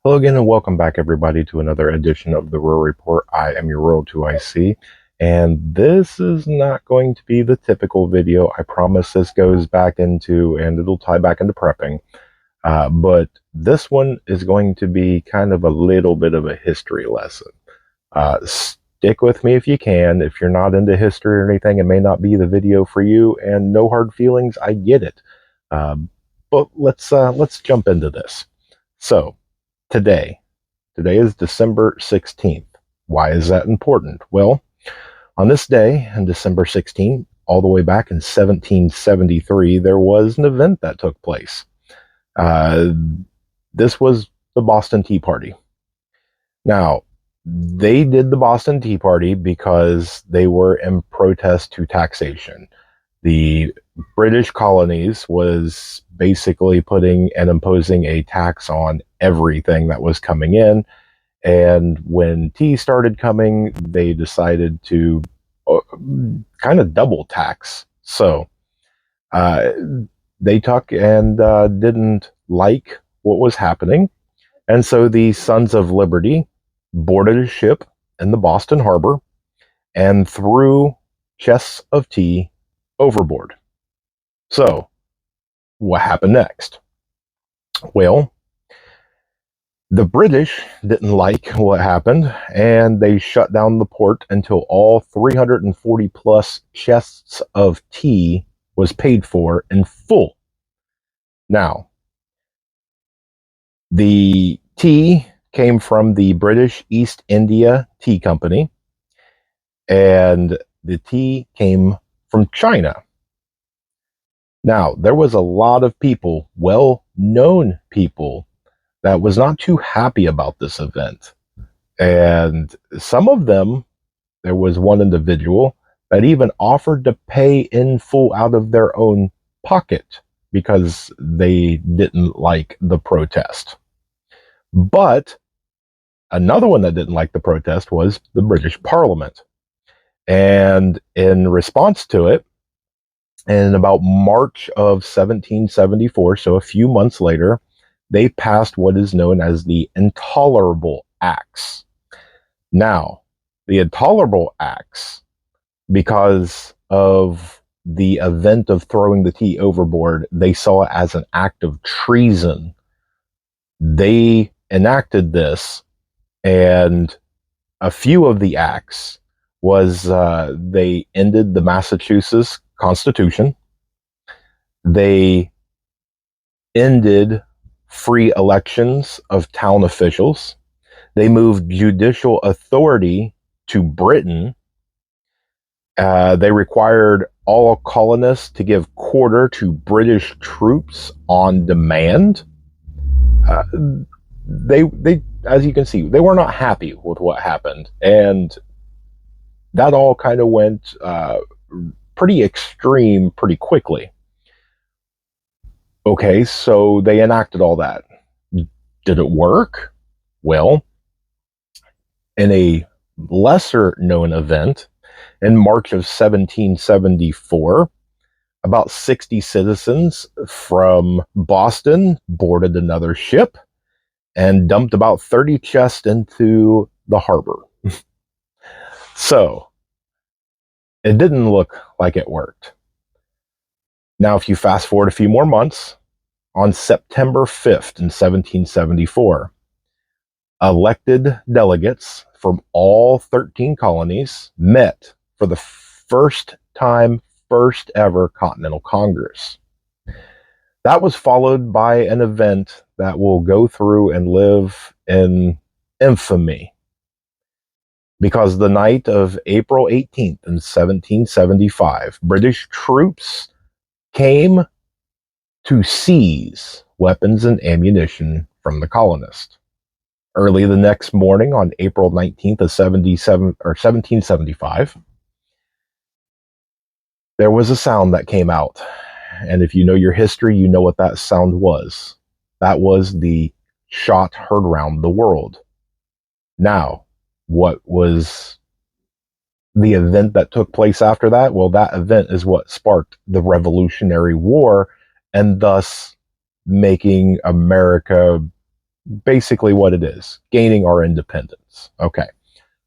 Hello again and welcome back everybody to another edition of the Rural Report. I am your Rural 2IC, and this is not going to be the typical video. I promise this goes back into, and it'll tie back into prepping, but this one is going to be kind of a little bit of a history lesson. Stick with me if you can. If you're not into history or anything, it may not be the video for you, and no hard feelings, I get it. But let's jump into this. So, Today is December 16th. Why is that important? Well, on this day, on December 16th, all the way back in 1773, there was an event that took place. This was the Boston Tea Party. Now, they did the Boston Tea Party because they were in protest to taxation. The British colonies was basically putting and imposing a tax on everything that was coming in. And when tea started coming, they decided to kind of double tax. So uh, they took and didn't like what was happening. And so the Sons of Liberty boarded a ship in the Boston Harbor and threw chests of tea overboard. So, what happened next? Well, the British didn't like what happened, and they shut down the port until all 340 plus chests of tea was paid for in full. Now, the tea came from the British East India Tea Company, and the tea came from China. Now, there was a lot of people, well-known people, that was not too happy about this event. And some of them, there was one individual that even offered to pay in full out of their own pocket because they didn't like the protest. But another one that didn't like the protest was the British Parliament. And in response to it, in about March of 1774, so a few months later, they passed what is known as the Intolerable Acts. Now, the Intolerable Acts, because of the event of throwing the tea overboard, they saw it as an act of treason. They enacted this, and a few of the acts was they ended the Massachusetts Constitution. They ended free elections of town officials. They moved judicial authority to Britain. They required all colonists to give quarter to British troops on demand. Uh, they, as you can see, they were not happy with what happened, and that all kind of went pretty extreme pretty quickly. Okay, so they enacted all that. Did it work? Well, in a lesser known event, in March of 1774, about 60 citizens from Boston boarded another ship and dumped about 30 chests into the harbor. So, it didn't look like it worked. Now, if you fast forward a few more months, on September 5th in 1774, elected delegates from all 13 colonies met for the first ever Continental Congress. That was followed by an event that will go through and live in infamy. Because the night of April 18th in 1775, British troops came to seize weapons and ammunition from the colonists. Early the next morning on April 19th of 1775, there was a sound that came out. And if you know your history, you know what that sound was. That was the shot heard round the world. Now, what was the event that took place after that? Well, that event is what sparked the Revolutionary War, and thus making America basically what it is, gaining our independence. Okay.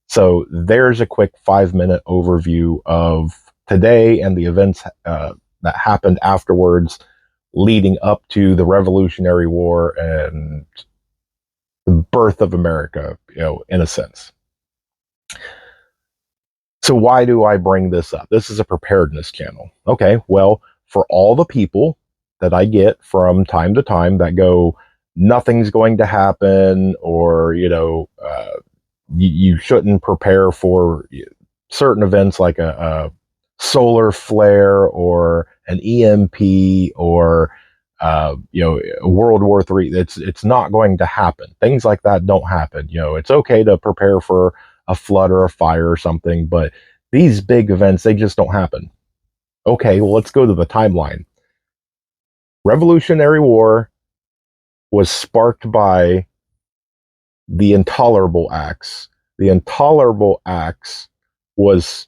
So there's a quick 5-minute overview of today and the events that happened afterwards, leading up to the Revolutionary War and the birth of America, in a sense. So why do I bring this up? This is a preparedness channel. Okay, well, for all the people that I get from time to time that go, nothing's going to happen, or you shouldn't prepare for certain events like a solar flare or an EMP or World War III. It's not going to happen. Things like that don't happen. It's okay to prepare for a flood or a fire or something, but these big events, they just don't happen. Okay, well, let's go to the timeline. Revolutionary War was sparked by the Intolerable Acts. The Intolerable Acts was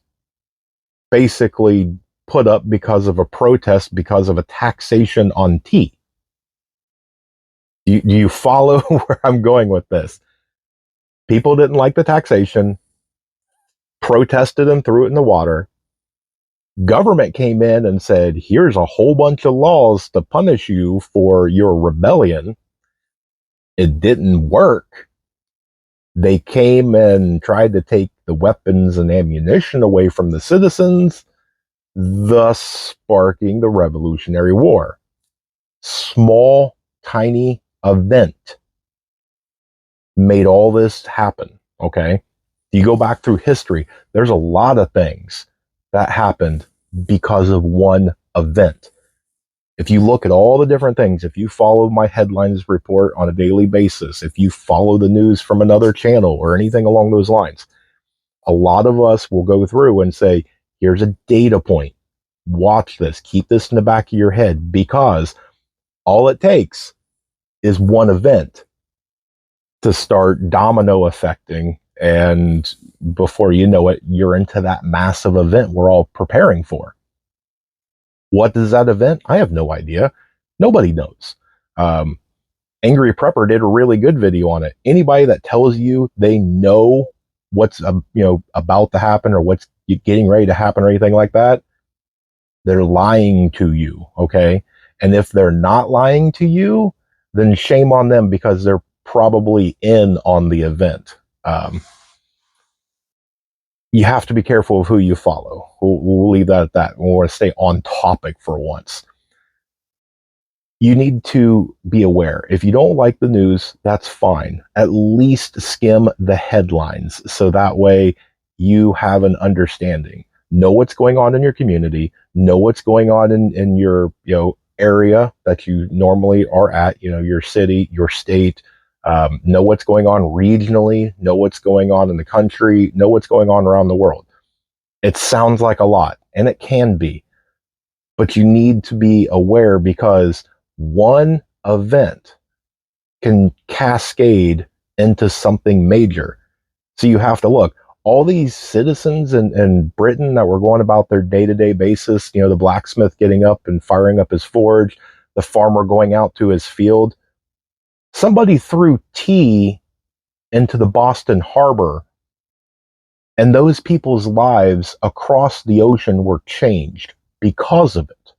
basically put up because of a protest, because of a taxation on tea. Do you follow where I'm going with this? People didn't like the taxation, protested and threw it in the water. Government came in and said, here's a whole bunch of laws to punish you for your rebellion. It didn't work. They came and tried to take the weapons and ammunition away from the citizens, thus sparking the Revolutionary War. Small, tiny event made all this happen. Okay. You go back through history, there's a lot of things that happened because of one event. If you look at all the different things, if you follow my headlines report on a daily basis, if you follow the news from another channel or anything along those lines, a lot of us will go through and say, here's a data point. Watch this. Keep this in the back of your head, because all it takes is one event to start domino affecting. And before you know it, you're into that massive event we're all preparing for. What is that event? I have no idea. Nobody knows. Angry Prepper did a really good video on it. Anybody that tells you they know what's about to happen or what's getting ready to happen or anything like that, they're lying to you. Okay, and if they're not lying to you, then shame on them, because they're probably in on the event. You have to be careful of who you follow. We'll leave that at that. We want to stay on topic for once. You need to be aware. If you don't like the news, that's fine. At least skim the headlines, so that way you have an understanding. Know what's going on in your community. Know what's going on in your area that you normally are at. Your city, your state. Know what's going on regionally. Know what's going on in the country. Know what's going on around the world. It sounds like a lot, and it can be, but you need to be aware, because one event can cascade into something major. So you have to look. All these citizens in Britain that were going about their day-to-day basis, the blacksmith getting up and firing up his forge, the farmer going out to his field, somebody threw tea into the Boston Harbor, and those people's lives across the ocean were changed because of it.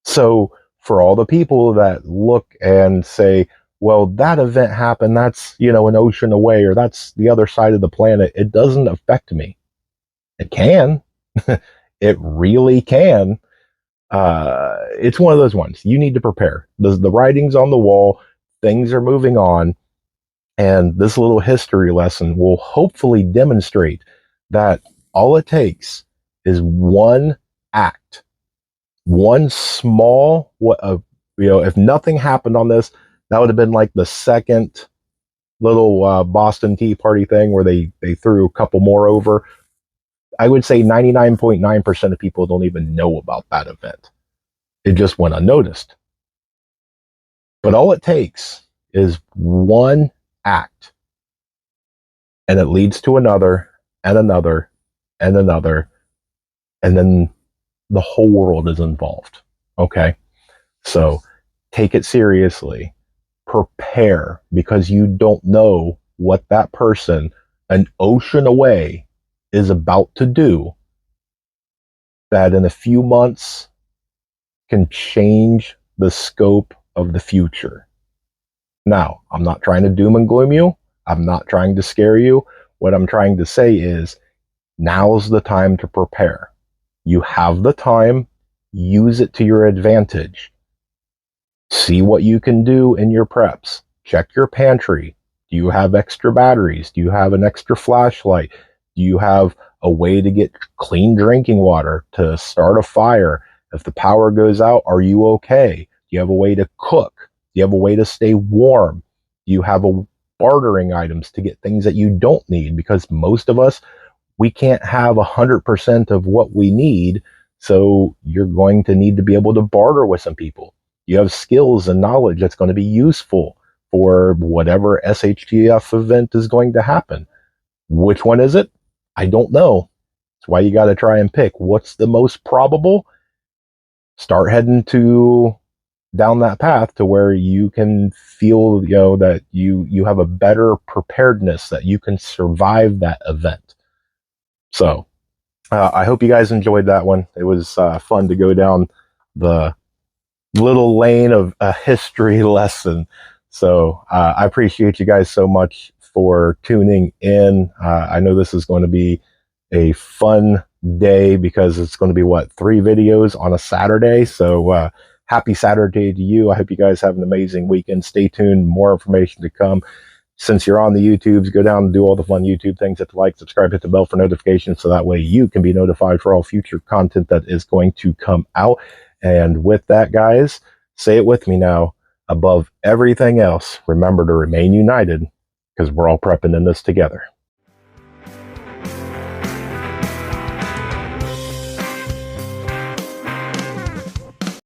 So for all the people that look and say, well, that event happened, that's, an ocean away, or that's the other side of the planet, it doesn't affect me. It can. It really can. It's one of those ones. You need to prepare. The writing's on the wall. Things are moving on. And this little history lesson will hopefully demonstrate that all it takes is one act, one small, if nothing happened on this, that would have been like the second little Boston Tea Party thing where they threw a couple more over. I would say 99.9% of people don't even know about that event. It just went unnoticed. But all it takes is one act, and it leads to another and another and another, and then the whole world is involved. Okay? So take it seriously. prepare, because you don't know what that person an ocean away is about to do, that in a few months can change the scope of the future. Now, I'm not trying to doom and gloom you. I'm not trying to scare you. What I'm trying to say is now's the time to prepare. You have the time, use it to your advantage. See what you can do in your preps. Check your pantry. Do you have extra batteries? Do you have an extra flashlight? Do you have a way to get clean drinking water to start a fire? If the power goes out, are you okay? Do you have a way to cook? Do you have a way to stay warm? Do you have bartering items to get things that you don't need? Because most of us, we can't have 100% of what we need. So you're going to need to be able to barter with some people. You have skills and knowledge that's going to be useful for whatever SHTF event is going to happen. Which one is it? I don't know. That's why you got to try and pick what's the most probable. Start heading to down that path to where you can feel, that you have a better preparedness, that you can survive that event. So I hope you guys enjoyed that one. It was fun to go down the little lane of a history lesson. So I appreciate you guys so much for tuning in. I know this is going to be a fun day because it's going to be 3 videos on a Saturday. So happy Saturday to you. I hope you guys have an amazing weekend. Stay tuned. More information to come. Since you're on the YouTubes, go down and do all the fun YouTube things. Hit the like, subscribe, hit the bell for notifications so that way you can be notified for all future content that is going to come out. And with that, guys, say it with me now. Above everything else, remember to remain united because we're all prepping in this together.